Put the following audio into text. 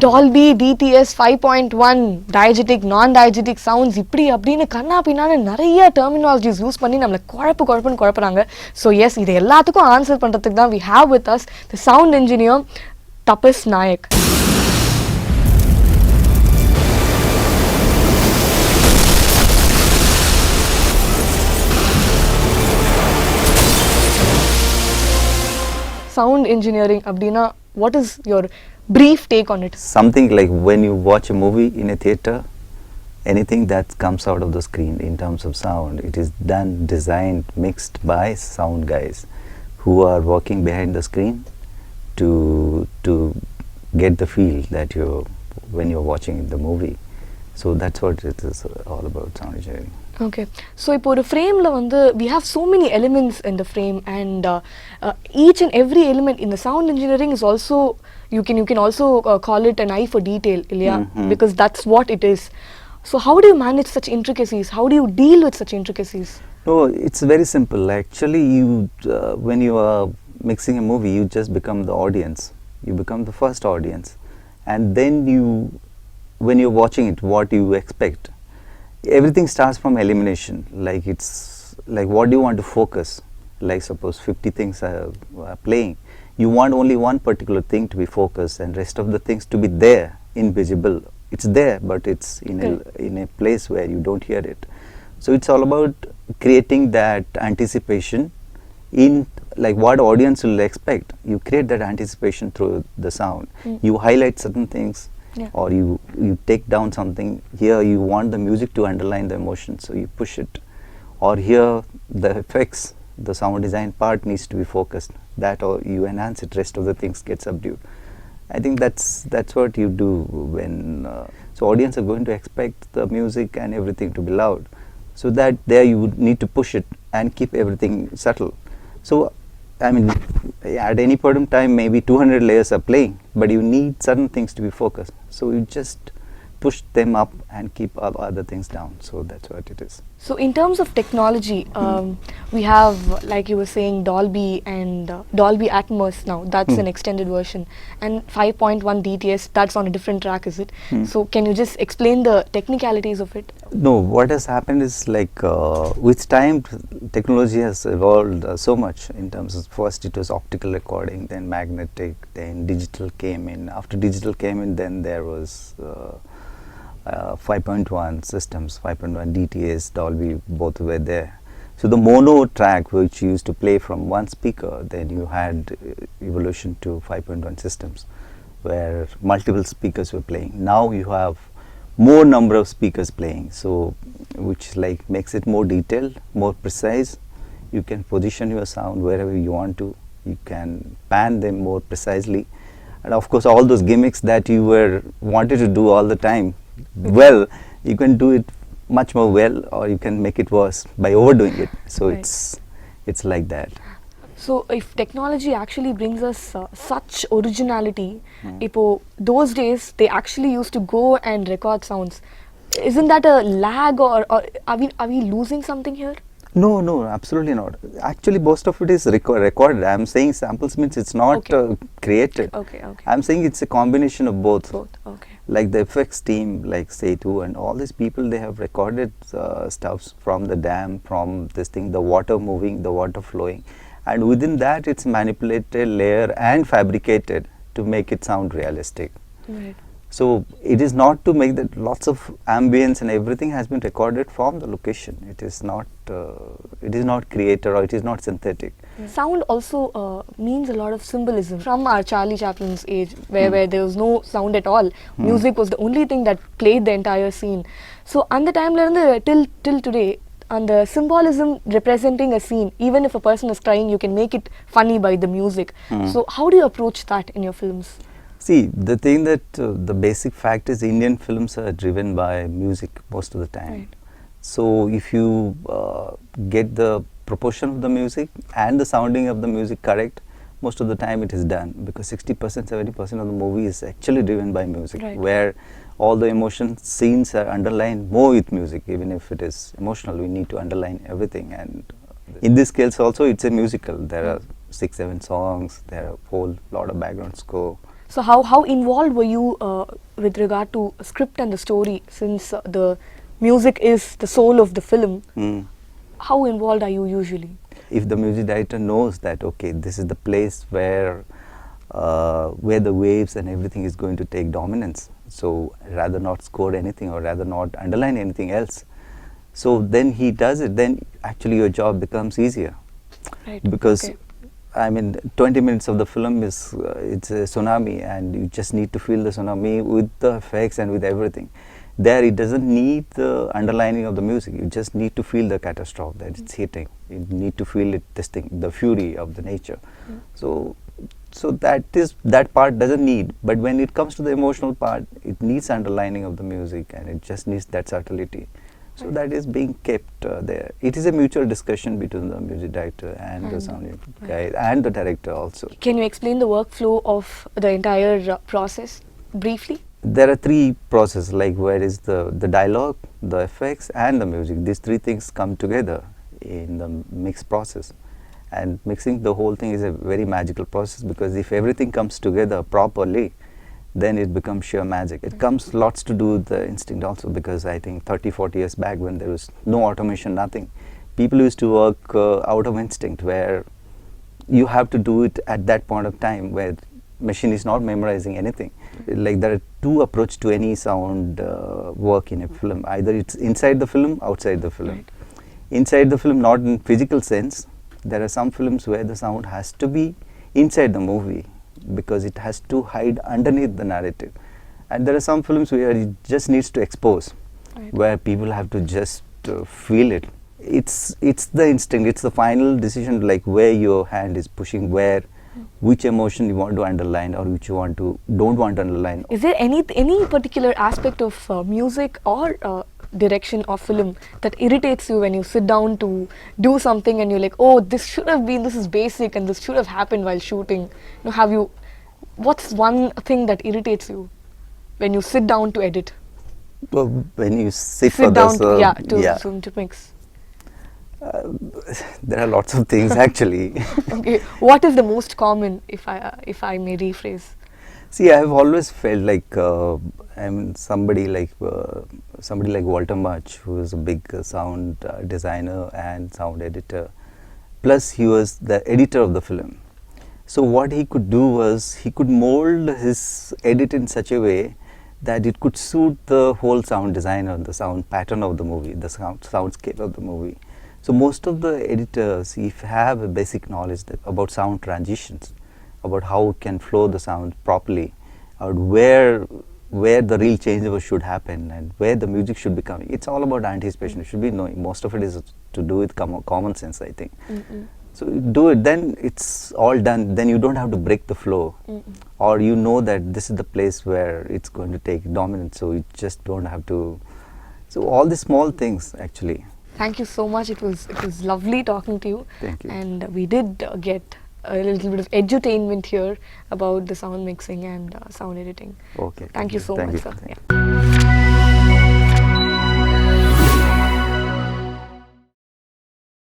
Dolby, DTS, 5.1, diegetic, non-diegetic sounds, இப்படி அப்படின்னு கண்ணா பின்னான்னு நிறைய terminologies யூஸ் பண்ணி நம்மளை குழப்புறாங்க. ஸோ எஸ், இது எல்லாத்துக்கும் ஆன்சர் பண்ணுறதுக்கு தான் we have with us the sound engineer Tapas Nayak. Sound engineering அப்படின்னா what is your brief take on it? Something like when you watch a movie in a theater, anything that comes out of the screen in terms of sound, it is done, designed, mixed by sound guys who are working behind the screen to get the feel that when you're watching the movie. So that's what it is all about, sound engineering. Okay, so இப்போ ஒரு ஃப்ரேமில் வந்து we have so many elements in the frame and each and every element in the sound engineering is also you can also call it an eye for detail, இல்லையா? Because that's what it is. So how do you manage such intricacies? How do you deal with such intricacies? No, it's very simple. Actually, when you are mixing a movie, you just become the audience. You become the first audience, and then when you're watching it, what you expect. Everything starts from elimination. Like it's like what do you want to focus? Like suppose 50 things are playing. You want only one particular thing to be focused, and rest of the things to be there, invisible. It's there, but it's in a place where you don't hear it. So it's all about creating that anticipation in like what audience will expect. You create that anticipation through the sound. You highlight certain things. Yeah. Or you take down something. Here you want the music to underline the emotion, so you push it. Or here the effects, the sound design part needs to be focused. That or you enhance it, rest of the things get subdued. I think that's what you do when so audience are going to expect the music and everything to be loud. So that there you would need to push it and keep everything subtle. So I mean, at any point in time, maybe 200 layers are playing, but you need certain things to be focused. So you just push them up and keep other things down. So that's what it is. So in terms of technology, we have, like you were saying, Dolby and Dolby Atmos now. That's an extended version. And 5.1 DTS, that's on a different track, is it? So can you just explain the technicalities of it? No, what has happened is like with time, technology has evolved so much in terms of first it was optical recording, then magnetic, then digital came in. After digital came in, then there was 5.1 systems, 5.1 DTS, Dolby, both were there. So the mono track which you used to play from one speaker, then you had evolution to 5.1 systems where multiple speakers were playing. Now you have more number of speakers playing, so which like makes it more detailed, more precise. You can position your sound wherever you want to. You can pan them more precisely, and of course all those gimmicks that you wanted to do all the time, well, you can do it much more well, or you can make it worse by overdoing it. So it's like that. So if technology actually brings us such originality, those days they actually used to go and record sounds. Isn't that a lag, or are we losing something here? No, absolutely not. Actually, most of it is recorded. I'm saying samples means it's not created. Okay. I'm saying it's a combination of both. Okay. Like the effects team, like Setu and all these people, they have recorded stuffs from the dam, from this thing, the water moving, the water flowing. And within that, it's manipulated, layer and fabricated to make it sound realistic. Right. So it is not to make that lots of ambience and everything has been recorded from the location. It is not created, or it is not synthetic. Sound also means a lot of symbolism. From our Charlie Chaplin's age, where there was no sound at all, music was the only thing that played the entire scene. So on the time till today, and the symbolism representing a scene, even if a person is crying, you can make it funny by the music. So how do you approach that in your films? See, the thing that the basic fact is Indian films are driven by music most of the time. Right. So if you get the proportion of the music and the sounding of the music correct, most of the time it is done, because 60%, 70% of the movie is actually driven by music, right, where all the emotion scenes are underlined more with music. Even if it is emotional, we need to underline everything. And in this case also, it's a musical. There are 6-7 songs, there are a whole lot of background score. So how involved were you with regard to script and the story, since the music is the soul of the film? Mm. How involved are you usually? If the music director knows that, okay, this is the place where the waves and everything is going to take dominance, so rather not score anything or rather not underline anything else, so then he does it, then actually your job becomes easier. Right. Because Okay. I mean, 20 minutes of the film is it's a tsunami, and you just need to feel the tsunami with the effects and with everything. There, it doesn't need the underlining of the music. You just need to feel the catastrophe that it's hitting. You need to feel it, this thing, the fury of the nature. So that part doesn't need. But when it comes to the emotional part, it needs underlining of the music, and it just needs that subtlety. So that is being kept there. It is a mutual discussion between the music director and the sound guy and the director also. Can you explain the workflow of the entire process briefly? There are three processes, like where is the dialogue, the effects and the music. These three things come together in the mix process. And mixing the whole thing is a very magical process, because if everything comes together properly, then it becomes sheer magic. It comes lots to do with the instinct also, because I think 30-40 years back, when there was no automation, nothing, people used to work out of instinct, where you have to do it at that point of time where machine is not memorizing anything. Like, there are two approaches to any sound work in a film. Either it's inside the film, outside the film. Right. Inside the film, not in physical sense. There are some films where the sound has to be inside the movie, because it has to hide underneath the narrative. And there are some films where it just needs to expose, Right. where people have to just feel it. It's the instinct, it's the final decision, like where your hand is pushing, where which emotion you want to underline or which you don't want to underline. Is there any particular aspect of music or direction of film that irritates you when you sit down to do something and you're like, oh, this is basic and this should have happened while shooting? What's one thing that irritates you when you sit down to edit? Well, when you sit Sit for down this, to mix. there are lots of things actually. Okay, what is the most common, if I may rephrase? See, I have always felt like somebody like Walter Murch, who is a big sound designer and sound editor. Plus, he was the editor of the film. So what he could do was he could mold his edit in such a way that it could suit the whole sound design or the sound pattern of the movie, the soundscape of the movie. So most of the editors, if have a basic knowledge about sound transitions, about how it can flow the sound properly, or where the real changeover should happen and where the music should be coming. It's all about anticipation. You should be knowing. Most of it is to do with common sense, I think. So you do it, then it's all done. Then you don't have to break the flow, or you know that this is the place where it's going to take dominance. So you just don't have to. So all the small things actually. Thank you so much. It was lovely talking to you. Thank you. And we did get a little bit of edutainment here about the sound mixing and sound editing. Okay. Thank you so much, you. sir. Thank Yeah.